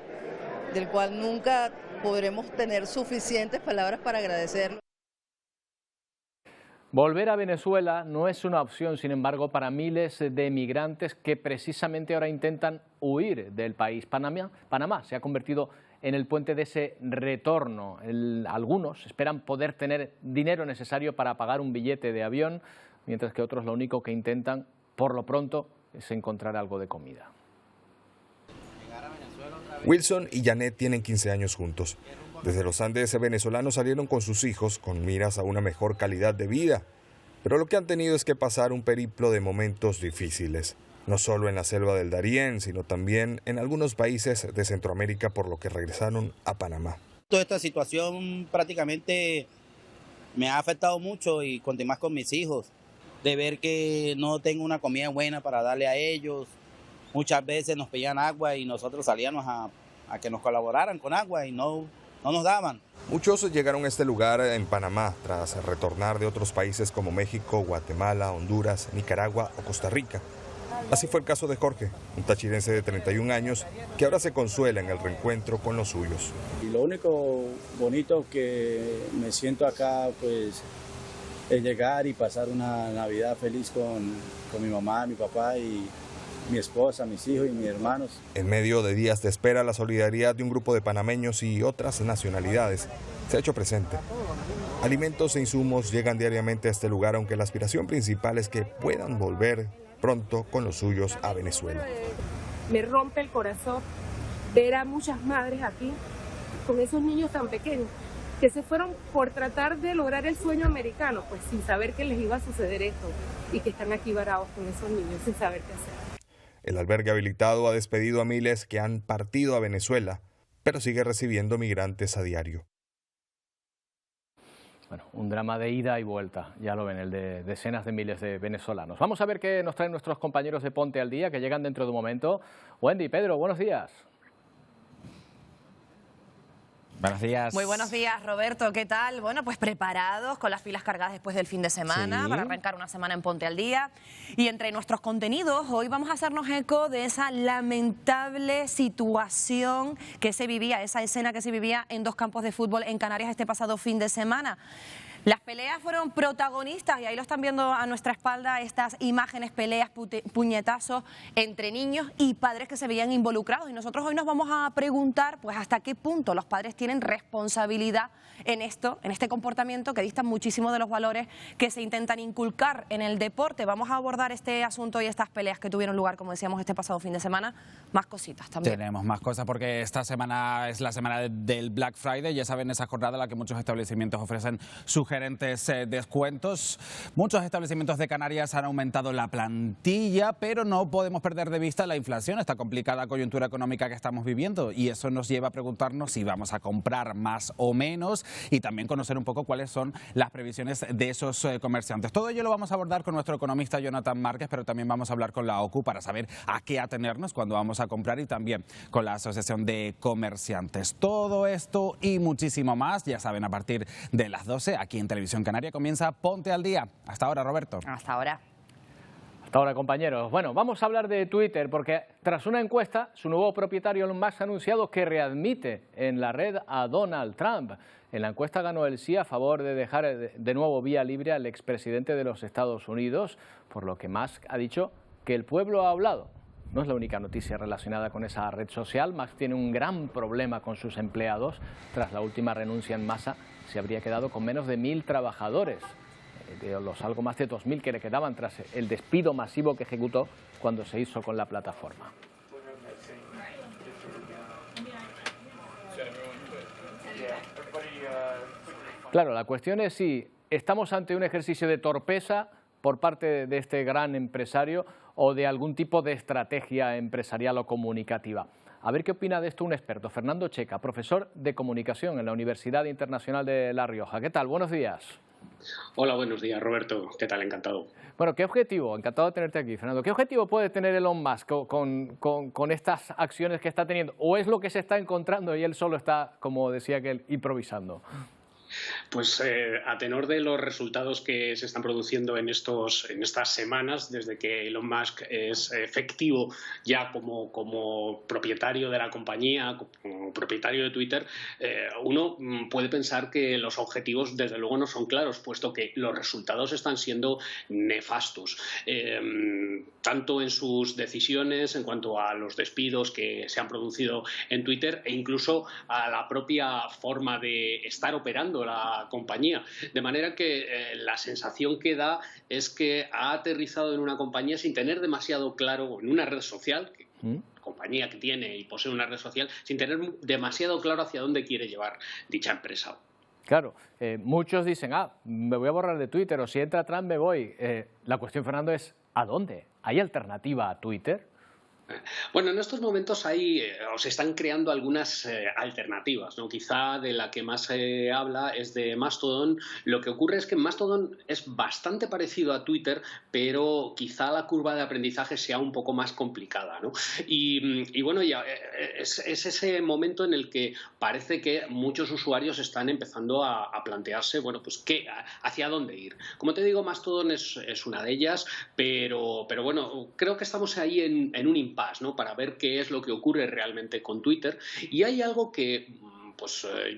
del cual nunca podremos tener suficientes palabras para agradecerlo. Volver a Venezuela no es una opción, sin embargo, para miles de migrantes que precisamente ahora intentan huir del país. Panamá se ha convertido en el puente de ese retorno. Algunos esperan poder tener dinero necesario para pagar un billete de avión, mientras que otros lo único que intentan, por lo pronto, es encontrar algo de comida. Wilson y Janet tienen 15 años juntos. Desde los Andes venezolanos salieron con sus hijos con miras a una mejor calidad de vida. Pero lo que han tenido es que pasar un periplo de momentos difíciles. No solo en la selva del Darién, sino también en algunos países de Centroamérica, por lo que regresaron a Panamá. Toda esta situación prácticamente me ha afectado mucho y más con mis hijos, de ver que no tengo una comida buena para darle a ellos. Muchas veces nos pedían agua y nosotros salíamos a que nos colaboraran con agua y no nos daban. Muchos llegaron a este lugar en Panamá tras retornar de otros países como México, Guatemala, Honduras, Nicaragua o Costa Rica. Así fue el caso de Jorge, un tachirense de 31 años que ahora se consuela en el reencuentro con los suyos. Y lo único bonito que me siento acá, pues, es llegar y pasar una Navidad feliz con mi mamá, mi papá y mi esposa, mis hijos y mis hermanos. En medio de días de espera, la solidaridad de un grupo de panameños y otras nacionalidades se ha hecho presente. Alimentos e insumos llegan diariamente a este lugar, aunque la aspiración principal es que puedan volver pronto con los suyos a Venezuela. Me rompe el corazón ver a muchas madres aquí con esos niños tan pequeños que se fueron por tratar de lograr el sueño americano, pues sin saber que les iba a suceder esto y que están aquí varados con esos niños sin saber qué hacer. El albergue habilitado ha despedido a miles que han partido a Venezuela, pero sigue recibiendo migrantes a diario. Bueno, un drama de ida y vuelta, ya lo ven, el de decenas de miles de venezolanos. Vamos a ver qué nos traen nuestros compañeros de Ponte al Día, que llegan dentro de un momento. Wendy, Pedro, buenos días. Buenos días. Muy buenos días, Roberto. ¿Qué tal? Bueno, pues preparados, con las pilas cargadas después del fin de semana, Sí. para arrancar una semana en Ponte al Día. Y entre nuestros contenidos, hoy vamos a hacernos eco de esa lamentable situación que se vivía, esa escena que se vivía en dos campos de fútbol en Canarias este pasado fin de semana. Las peleas fueron protagonistas y ahí lo están viendo a nuestra espalda, estas imágenes, peleas, puñetazos entre niños y padres que se veían involucrados. Y nosotros hoy nos vamos a preguntar pues hasta qué punto los padres tienen responsabilidad en esto, en este comportamiento que distan muchísimo de los valores que se intentan inculcar en el deporte. Vamos a abordar este asunto y estas peleas que tuvieron lugar, como decíamos, este pasado fin de semana. Más cositas también. Tenemos más cosas porque esta semana es la semana del Black Friday. Ya saben, esa jornada en la que muchos establecimientos ofrecen sugerencias, descuentos. Muchos establecimientos de Canarias han aumentado la plantilla, pero no podemos perder de vista la inflación, esta complicada coyuntura económica que estamos viviendo, y eso nos lleva a preguntarnos si vamos a comprar más o menos y también conocer un poco cuáles son las previsiones de esos comerciantes. Todo ello lo vamos a abordar con nuestro economista Jonathan Márquez, pero también vamos a hablar con la OCU para saber a qué atenernos cuando vamos a comprar, y también con la Asociación de Comerciantes. Todo esto y muchísimo más, ya saben, a partir de las 12 aquí en Televisión Canaria comienza Ponte al Día. Hasta ahora, Roberto. Hasta ahora. Hasta ahora, compañeros. Bueno, vamos a hablar de Twitter porque tras una encuesta, su nuevo propietario Elon Musk ha anunciado que readmite en la red a Donald Trump. En la encuesta ganó el sí a favor de dejar de nuevo vía libre al expresidente de los Estados Unidos, por lo que Musk ha dicho que el pueblo ha hablado. No es la única noticia relacionada con esa red social. Musk tiene un gran problema con sus empleados. Tras la última renuncia en masa, se habría quedado con menos de 1.000 trabajadores, de los algo más de 2.000 que le quedaban tras el despido masivo que ejecutó cuando se hizo con la plataforma. Claro, la cuestión es si estamos ante un ejercicio de torpeza por parte de este gran empresario o de algún tipo de estrategia empresarial o comunicativa. A ver qué opina de esto un experto, Fernando Checa, profesor de comunicación en la Universidad Internacional de La Rioja. ¿Qué tal? Buenos días. Hola, buenos días, Roberto. ¿Qué tal? Encantado. Bueno, ¿qué objetivo? Encantado de tenerte aquí, Fernando. ¿Qué objetivo puede tener Elon Musk con estas acciones que está teniendo? ¿O es lo que se está encontrando y él solo está, como decía aquel, improvisando? Pues a tenor de los resultados que se están produciendo en estas semanas, desde que Elon Musk es efectivo ya como propietario de la compañía, como propietario de Twitter, uno puede pensar que los objetivos desde luego no son claros, puesto que los resultados están siendo nefastos, tanto en sus decisiones en cuanto a los despidos que se han producido en Twitter e incluso a la propia forma de estar operando la compañía, de manera que la sensación que da es que ha aterrizado en una compañía sin tener demasiado claro, en una red social, con compañía que tiene y posee una red social sin tener demasiado claro hacia dónde quiere llevar dicha empresa. Claro, muchos dicen, me voy a borrar de Twitter, o si entra Trump me voy. La cuestión, Fernando, es ¿a dónde? ¿Hay alternativa a Twitter? Bueno, en estos momentos se están creando algunas alternativas, ¿no? Quizá de la que más se habla es de Mastodon. Lo que ocurre es que Mastodon es bastante parecido a Twitter, pero quizá la curva de aprendizaje sea un poco más complicada, ¿no? Y bueno, ya es ese momento en el que parece que muchos usuarios están empezando a plantearse, bueno, pues hacia dónde ir. Como te digo, Mastodon es una de ellas, pero bueno, creo que estamos ahí en un impasse, ¿no? Para ver qué es lo que ocurre realmente con Twitter. Y hay algo que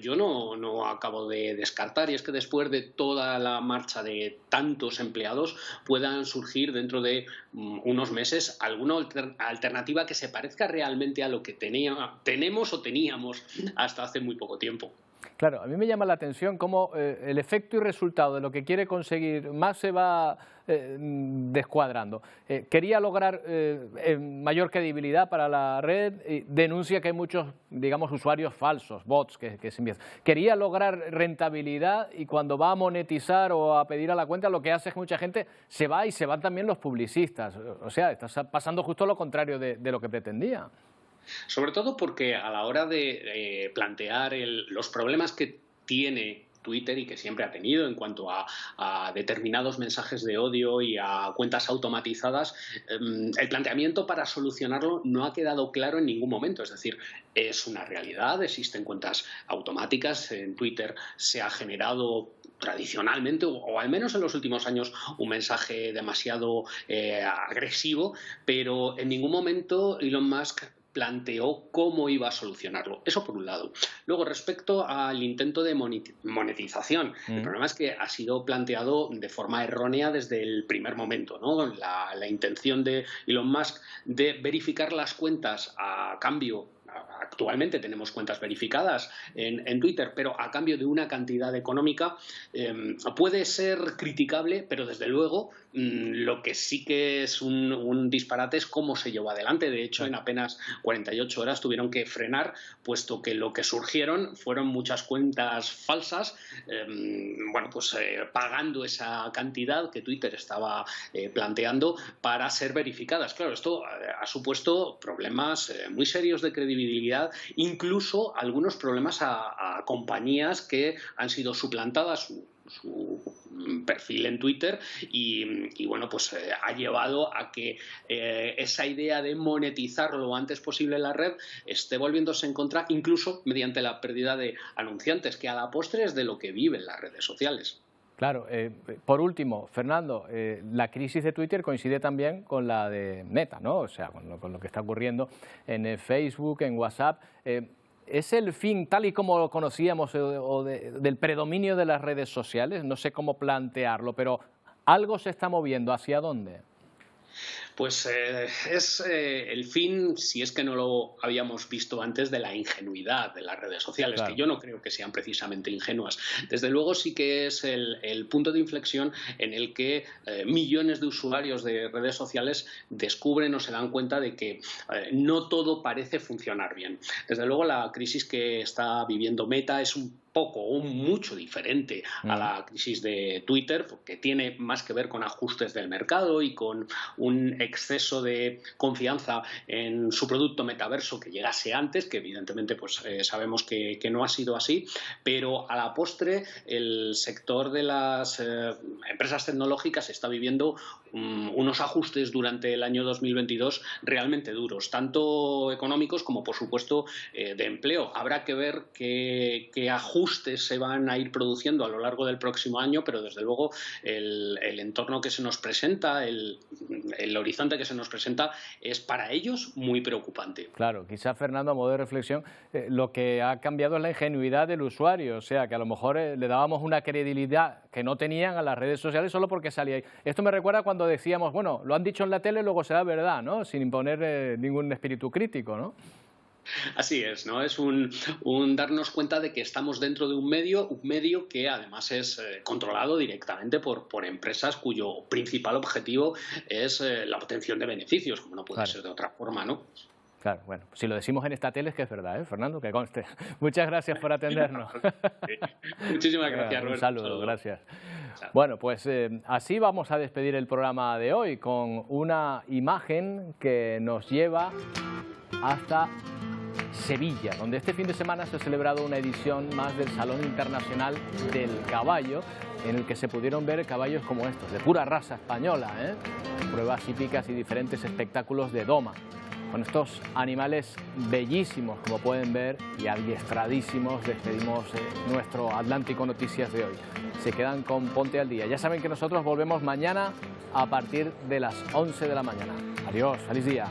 yo no acabo de descartar, y es que después de toda la marcha de tantos empleados puedan surgir dentro de unos meses alguna alternativa que se parezca realmente a lo que tenemos o teníamos hasta hace muy poco tiempo. Claro, a mí me llama la atención cómo el efecto y resultado de lo que quiere conseguir más se va descuadrando. Quería lograr mayor credibilidad para la red, y denuncia que hay muchos, digamos, usuarios falsos, bots que se envían. Quería lograr rentabilidad, y cuando va a monetizar o a pedir a la cuenta, lo que hace es que mucha gente se va, y se van también los publicistas. O sea, está pasando justo lo contrario de lo que pretendía. Sobre todo porque a la hora de plantear los problemas que tiene Twitter y que siempre ha tenido en cuanto a determinados mensajes de odio y a cuentas automatizadas, el planteamiento para solucionarlo no ha quedado claro en ningún momento. Es decir, es una realidad, existen cuentas automáticas, en Twitter se ha generado tradicionalmente, o al menos en los últimos años, un mensaje demasiado agresivo, pero en ningún momento Elon Musk planteó cómo iba a solucionarlo. Eso por un lado. Luego, respecto al intento de monetización, el problema es que ha sido planteado de forma errónea desde el primer momento, ¿no? La intención de Elon Musk de verificar las cuentas a cambio. Actualmente tenemos cuentas verificadas en Twitter, pero a cambio de una cantidad económica, puede ser criticable, pero desde luego lo que sí que es un disparate es cómo se llevó adelante. De hecho, en apenas 48 horas tuvieron que frenar, puesto que lo que surgieron fueron muchas cuentas falsas, pagando esa cantidad que Twitter estaba planteando para ser verificadas. Claro, esto ha supuesto problemas muy serios de credibilidad, incluso algunos problemas a compañías que han sido suplantadas su perfil en Twitter, y ha llevado a que esa idea de monetizar lo antes posible la red esté volviéndose en contra, incluso mediante la pérdida de anunciantes, que a la postre es de lo que viven las redes sociales. Claro, por último, Fernando, la crisis de Twitter coincide también con la de Meta, ¿no? O sea, con lo que está ocurriendo en Facebook, en WhatsApp. ¿Es el fin, tal y como lo conocíamos, del predominio de las redes sociales? No sé cómo plantearlo, pero algo se está moviendo. ¿Hacia dónde? Pues es el fin, si es que no lo habíamos visto antes, de la ingenuidad de las redes sociales, claro, que yo no creo que sean precisamente ingenuas. Desde luego sí que es el punto de inflexión en el que millones de usuarios de redes sociales descubren o se dan cuenta de que no todo parece funcionar bien. Desde luego la crisis que está viviendo Meta es un poco o mucho diferente a la crisis de Twitter, porque tiene más que ver con ajustes del mercado y con un exceso de confianza en su producto metaverso que llegase antes, que evidentemente sabemos que no ha sido así, pero a la postre el sector de las empresas tecnológicas está viviendo unos ajustes durante el año 2022 realmente duros, tanto económicos como, por supuesto, de empleo. Habrá que ver qué ajustes se van a ir produciendo a lo largo del próximo año, pero desde luego el entorno que se nos presenta, el horizonte que se nos presenta, es para ellos muy preocupante. Claro, quizás, Fernando, a modo de reflexión, lo que ha cambiado es la ingenuidad del usuario, o sea, que a lo mejor le dábamos una credibilidad que no tenían a las redes sociales solo porque salía ahí. Esto me recuerda cuando decíamos, bueno, lo han dicho en la tele, luego será verdad, ¿no? Sin imponer ningún espíritu crítico, ¿no? Así es, ¿no? Es un darnos cuenta de que estamos dentro de un medio que además es controlado directamente por empresas cuyo principal objetivo es la obtención de beneficios, como no puede ser de otra forma, ¿no? Claro, bueno, si lo decimos en esta tele es que es verdad, Fernando, que conste. Muchas gracias por atendernos. Muchísimas gracias, Roberto. Un saludo, gracias. Bueno, pues así vamos a despedir el programa de hoy con una imagen que nos lleva hasta Sevilla, donde este fin de semana se ha celebrado una edición más del Salón Internacional del Caballo, en el que se pudieron ver caballos como estos, de pura raza española, pruebas hípicas y diferentes espectáculos de doma, con estos animales bellísimos, como pueden ver, y adiestradísimos. Despedimos nuestro Atlántico Noticias de hoy. Se quedan con Ponte al Día. Ya saben que nosotros volvemos mañana a partir de las 11 de la mañana. Adiós, feliz día.